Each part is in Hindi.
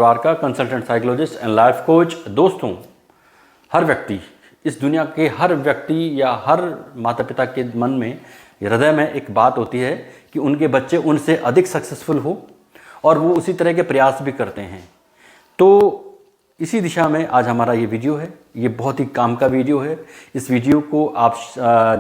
Dwarka, consultant psychologist and life coach. दोस्तों, हर व्यक्ति, इस दुनिया के हर व्यक्ति या हर माता पिता के मन में, हृदय में एक बात होती है कि उनके बच्चे उनसे अधिक सक्सेसफुल हो और वो उसी तरह के प्रयास भी करते हैं। तो इसी दिशा में आज हमारा ये वीडियो है। ये बहुत ही काम का वीडियो है। इस वीडियो को आप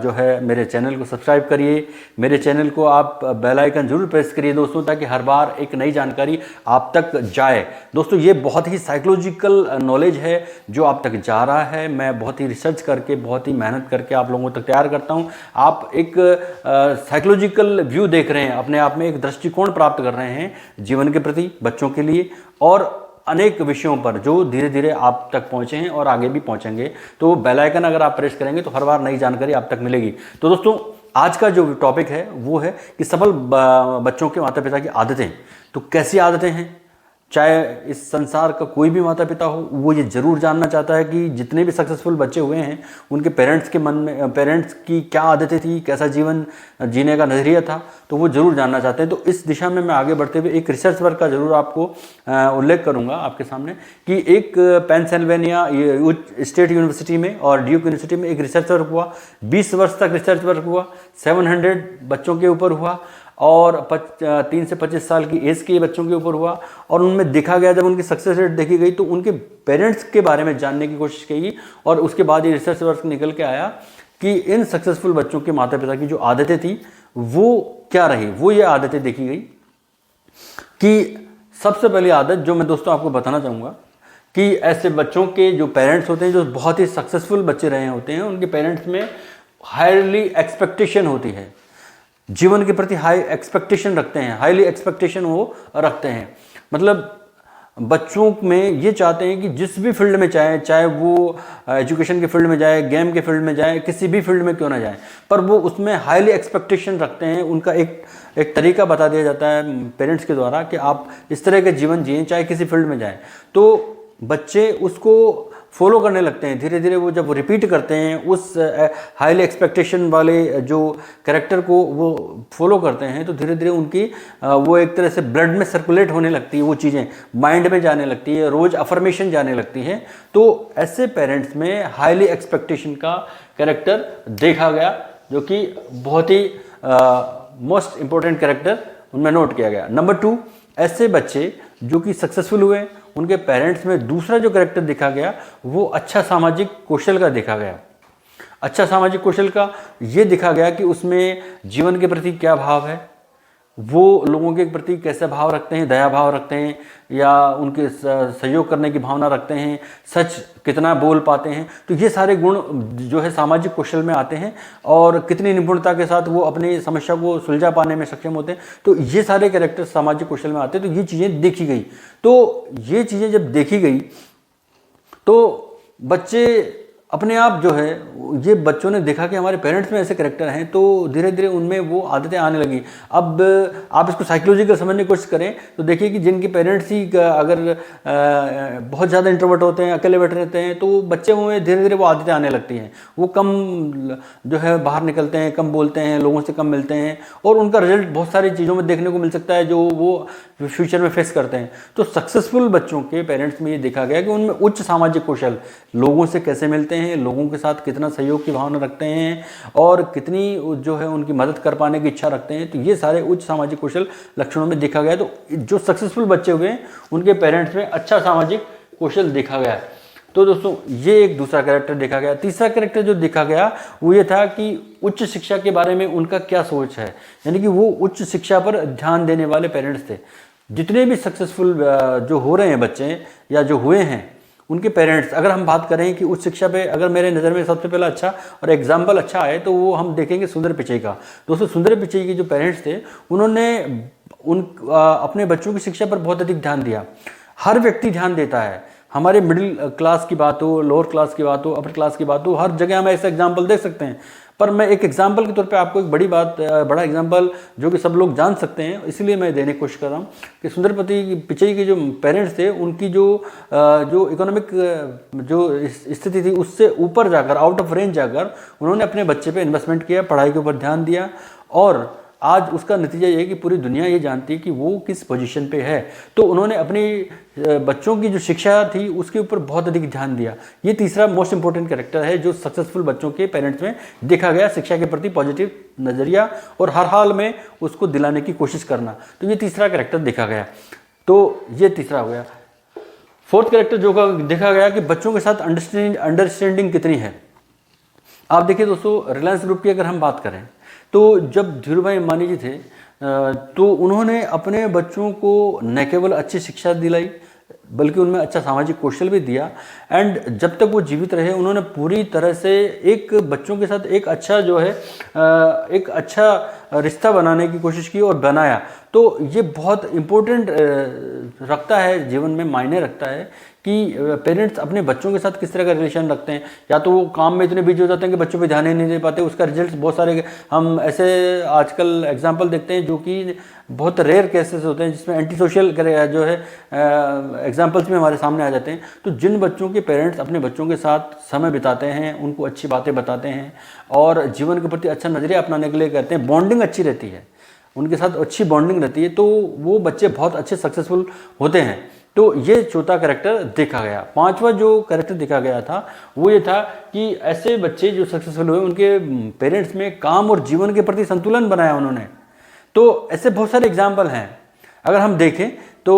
जो है मेरे चैनल को सब्सक्राइब करिए, मेरे चैनल को आप बेल आइकन जरूर प्रेस करिए दोस्तों, ताकि हर बार एक नई जानकारी आप तक जाए। दोस्तों, ये बहुत ही साइकोलॉजिकल नॉलेज है जो आप तक जा रहा है। मैं बहुत ही रिसर्च करके, बहुत ही मेहनत करके आप लोगों तक तैयार करता हूँ। आप एक साइकोलॉजिकल व्यू देख रहे हैं, अपने आप में एक दृष्टिकोण प्राप्त कर रहे हैं जीवन के प्रति, बच्चों के लिए और अनेक विषयों पर जो धीरे धीरे आप तक पहुंचे हैं और आगे भी पहुंचेंगे। तो बेल आइकन अगर आप प्रेस करेंगे तो हर बार नई जानकारी आप तक मिलेगी। तो दोस्तों, आज का जो टॉपिक है वो है कि सफल बच्चों के माता पिता की आदतें। तो कैसी आदतें हैं, चाहे इस संसार का कोई भी माता पिता हो, वो ये जरूर जानना चाहता है कि जितने भी सक्सेसफुल बच्चे हुए हैं उनके पेरेंट्स के मन में, पेरेंट्स की क्या आदतें थी, कैसा जीवन जीने का नजरिया था, तो वो जरूर जानना चाहते हैं। तो इस दिशा में मैं आगे बढ़ते हुए एक रिसर्च वर्क का जरूर आपको उल्लेख करूंगा आपके सामने कि एक पेंसिल्वेनिया स्टेट यूनिवर्सिटी में और ड्यूक यूनिवर्सिटी में एक रिसर्च वर्क हुआ। 20 वर्ष तक रिसर्च वर्क हुआ, 700 बच्चों के ऊपर हुआ और 3 से 25 साल की एज के बच्चों के ऊपर हुआ। और उनमें देखा गया, जब उनकी सक्सेस रेट देखी गई तो उनके पेरेंट्स के बारे में जानने की कोशिश की और उसके बाद ये रिसर्च वर्क निकल के आया कि इन सक्सेसफुल बच्चों के माता पिता की जो आदतें थी वो क्या रही। वो ये आदतें देखी गई कि सबसे पहली आदत जो मैं दोस्तों आपको बताना चाहूँगा कि ऐसे बच्चों के जो पेरेंट्स होते हैं, जो बहुत ही सक्सेसफुल बच्चे रहे होते हैं, उनके पेरेंट्स में हाईली एक्सपेक्टेशन होती है, जीवन के प्रति हाई एक्सपेक्टेशन रखते हैं, हाईली एक्सपेक्टेशन वो रखते हैं। मतलब बच्चों में ये चाहते हैं कि जिस भी फील्ड में चाहे वो एजुकेशन के फील्ड में जाए, गेम के फील्ड में जाए, किसी भी फील्ड में क्यों ना जाए, पर वो उसमें हाईली एक्सपेक्टेशन रखते हैं। उनका एक तरीका बता दिया जाता है पेरेंट्स के द्वारा कि आप इस तरह के जीवन जिए, चाहे किसी फील्ड में जाए। तो बच्चे उसको फॉलो करने लगते हैं। धीरे धीरे वो जब वो रिपीट करते हैं उस हाईली एक्सपेक्टेशन वाले जो कैरेक्टर को वो फॉलो करते हैं, तो धीरे धीरे उनकी वो एक तरह से ब्लड में सर्कुलेट होने लगती है, वो चीज़ें माइंड में जाने लगती है, रोज़ अफर्मेशन जाने लगती है। तो ऐसे पेरेंट्स में हाईली एक्सपेक्टेशन का कैरेक्टर देखा गया, जो कि बहुत ही मोस्ट इंपॉर्टेंट कैरेक्टर उनमें नोट किया गया। नंबर 2, ऐसे बच्चे जो कि सक्सेसफुल हुए, उनके पेरेंट्स में दूसरा जो कैरेक्टर देखा गया वो अच्छा सामाजिक कौशल का देखा गया। अच्छा सामाजिक कौशल का ये देखा गया कि उसमें जीवन के प्रति क्या भाव है, वो लोगों के प्रति कैसे भाव रखते हैं, दया भाव रखते हैं या उनके सहयोग करने की भावना रखते हैं, सच कितना बोल पाते हैं। तो ये सारे गुण जो है सामाजिक कौशल में आते हैं और कितनी निपुणता के साथ वो अपनी समस्या को सुलझा पाने में सक्षम होते हैं। तो ये सारे कैरेक्टर सामाजिक कौशल में आते हैं। तो ये चीज़ें देखी गई। तो ये चीज़ें जब देखी गई तो बच्चे अपने आप जो है, ये बच्चों ने देखा कि हमारे पेरेंट्स में ऐसे कैरेक्टर हैं, तो धीरे धीरे उनमें वो आदतें आने लगी। अब आप इसको साइकोलॉजिकल समझने की कोशिश करें तो देखिए कि जिनके पेरेंट्स ही अगर बहुत ज़्यादा इंट्रोवर्ट होते हैं, अकेले बैठे रहते हैं, तो बच्चे में धीरे धीरे वो आदतें आने लगती हैं। वो कम जो है बाहर निकलते हैं, कम बोलते हैं, लोगों से कम मिलते हैं और उनका रिजल्ट बहुत सारी चीज़ों में देखने को मिल सकता है जो वो फ्यूचर में फेस करते हैं। तो सक्सेसफुल बच्चों के पेरेंट्स में ये देखा गया कि उनमें उच्च सामाजिक कौशल, लोगों से कैसे मिलते हैं, लोगों के साथ कितना सहयोग की भावना रखते हैं और कितनी जो है उनकी मदद कर पाने की इच्छा रखते हैं। तो ये सारे उच्च सामाजिक कौशल लक्षणों में देखा गया। तो जो सक्सेसफुल बच्चे हुए उनके पेरेंट्स में अच्छा सामाजिक कौशल देखा गया। तो दोस्तों, ये एक दूसरा कैरेक्टर देखा गया। तीसरा कैरेक्टर जो देखा गया वो ये था कि उच्च शिक्षा के बारे में उनका क्या सोच है, यानी कि वो उच्च शिक्षा पर ध्यान देने वाले पेरेंट्स थे। जितने भी सक्सेसफुल जो हो रहे हैं बच्चे या जो हुए हैं, उनके पेरेंट्स, अगर हम बात करें कि उच्च शिक्षा पे अगर मेरे नज़र में सबसे पहला अच्छा और एग्जाम्पल अच्छा है तो वो हम देखेंगे सुंदर पिचई का। दोस्तों, सुंदर पिचई के जो पेरेंट्स थे उन्होंने अपने बच्चों की शिक्षा पर बहुत अधिक ध्यान दिया। हर व्यक्ति ध्यान देता है, हमारे मिडिल क्लास की बात हो, लोअर क्लास की बात हो, अपर क्लास की बात हो, हर जगह हम ऐसा एग्जाम्पल देख सकते हैं। पर मैं एक एग्जाम्पल के तौर पे आपको एक बड़ा एग्जाम्पल जो कि सब लोग जान सकते हैं, इसलिए मैं देने की कोशिश कर रहा हूँ कि सुंदर पिचई के जो पेरेंट्स थे उनकी जो इकोनॉमिक जो स्थिति थी उससे ऊपर जाकर, आउट ऑफ रेंज जाकर उन्होंने अपने बच्चे पे इन्वेस्टमेंट किया, पढ़ाई के ऊपर ध्यान दिया और आज उसका नतीजा ये है कि पूरी दुनिया ये जानती है कि वो किस पोजीशन पे है। तो उन्होंने अपनी बच्चों की जो शिक्षा थी उसके ऊपर बहुत अधिक ध्यान दिया। ये तीसरा मोस्ट इंपॉर्टेंट कैरेक्टर है जो सक्सेसफुल बच्चों के पेरेंट्स में देखा गया, शिक्षा के प्रति पॉजिटिव नज़रिया और हर हाल में उसको दिलाने की कोशिश करना। तो ये तीसरा कैरेक्टर देखा गया। तो ये तीसरा हो गया। फोर्थ कैरेक्टर जो देखा गया कि बच्चों के साथ अंडरस्टैंडिंग कितनी है। आप देखिए दोस्तों, रिलायंस ग्रुप की अगर हम बात करें तो जब धीरू भाई अंबानी जी थे तो उन्होंने अपने बच्चों को न केवल अच्छी शिक्षा दिलाई बल्कि उनमें अच्छा सामाजिक कौशल भी दिया। एंड जब तक वो जीवित रहे उन्होंने पूरी तरह से एक बच्चों के साथ एक अच्छा जो है एक अच्छा रिश्ता बनाने की कोशिश की और बनाया। तो ये बहुत इम्पोर्टेंट रखता है, जीवन में मायने रखता है कि पेरेंट्स अपने बच्चों के साथ किस तरह का रिलेशन रखते हैं। या तो वो काम में इतने बिजी हो जाते हैं कि बच्चों पे ध्यान ही नहीं दे पाते, उसका रिजल्ट बहुत सारे हम ऐसे आजकल एग्जांपल देखते हैं जो कि बहुत रेयर केसेस होते हैं जिसमें एंटी सोशल जो है एग्जांपल्स में हमारे सामने आ जाते हैं। तो जिन बच्चों के पेरेंट्स अपने बच्चों के साथ समय बिताते हैं, उनको अच्छी बातें बताते हैं और जीवन के प्रति अच्छा नज़रिया अपनाने के लिए कहते हैं, बॉन्डिंग अच्छी रहती है, उनके साथ अच्छी बॉन्डिंग रहती है, तो वो बच्चे बहुत अच्छे सक्सेसफुल होते हैं। तो ये चौथा कैरेक्टर देखा गया। पांचवा जो कैरेक्टर देखा गया था वो ये था कि ऐसे बच्चे जो सक्सेसफुल हुए उनके पेरेंट्स में काम और जीवन के प्रति संतुलन बनाया उन्होंने। तो ऐसे बहुत सारे एग्जाम्पल हैं, अगर हम देखें तो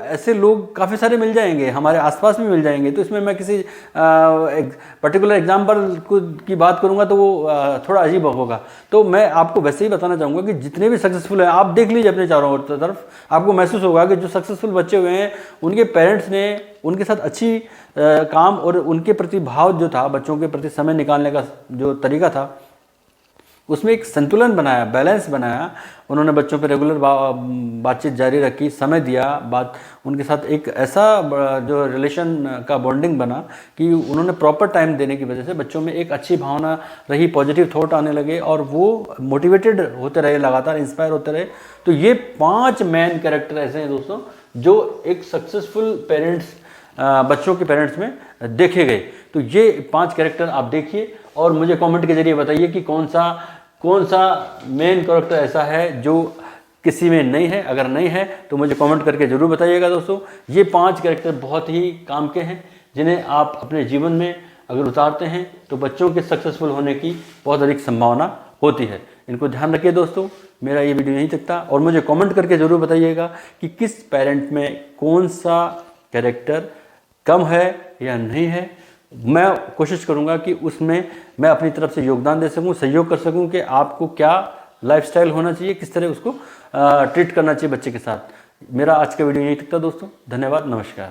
ऐसे लोग काफ़ी सारे मिल जाएंगे, हमारे आसपास भी मिल जाएंगे। तो इसमें मैं किसी पर्टिकुलर एग्जाम्पल की बात करूंगा तो वो थोड़ा अजीब होगा। तो मैं आपको वैसे ही बताना चाहूँगा कि जितने भी सक्सेसफुल हैं आप देख लीजिए अपने चारों तरफ, आपको महसूस होगा कि जो सक्सेसफुल बच्चे हुए हैं उनके पेरेंट्स ने उनके साथ अच्छी काम और उनके प्रति भाव जो था, बच्चों के प्रति समय निकालने का जो तरीका था उसमें एक संतुलन बनाया, बैलेंस बनाया। उन्होंने बच्चों पे रेगुलर बातचीत जारी रखी, समय दिया, उनके साथ एक ऐसा जो रिलेशन का बॉन्डिंग बना कि उन्होंने प्रॉपर टाइम देने की वजह से बच्चों में एक अच्छी भावना रही, पॉजिटिव थॉट आने लगे और वो मोटिवेटेड होते रहे, लगातार इंस्पायर होते रहे। तो ये 5 मेन कैरेक्टर ऐसे हैं दोस्तों जो एक सक्सेसफुल पेरेंट्स बच्चों के पेरेंट्स में देखे गए। तो ये 5 कैरेक्टर आप देखिए और मुझे कमेंट के जरिए बताइए कि कौन सा मेन कैरेक्टर ऐसा है जो किसी में नहीं है। अगर नहीं है तो मुझे कमेंट करके ज़रूर बताइएगा दोस्तों। ये 5 कैरेक्टर बहुत ही काम के हैं जिन्हें आप अपने जीवन में अगर उतारते हैं तो बच्चों के सक्सेसफुल होने की बहुत अधिक संभावना होती है। इनको ध्यान रखिए दोस्तों। मेरा ये वीडियो यहीं तक था और मुझे कमेंट करके ज़रूर बताइएगा कि किस पेरेंट में कौन सा कैरेक्टर कम है या नहीं है। मैं कोशिश करूंगा कि उसमें मैं अपनी तरफ से योगदान दे सकूं, सहयोग कर सकूं कि आपको क्या लाइफस्टाइल होना चाहिए, किस तरह उसको ट्रीट करना चाहिए बच्चे के साथ। मेरा आज का वीडियो यहीं तक था दोस्तों। धन्यवाद, नमस्कार।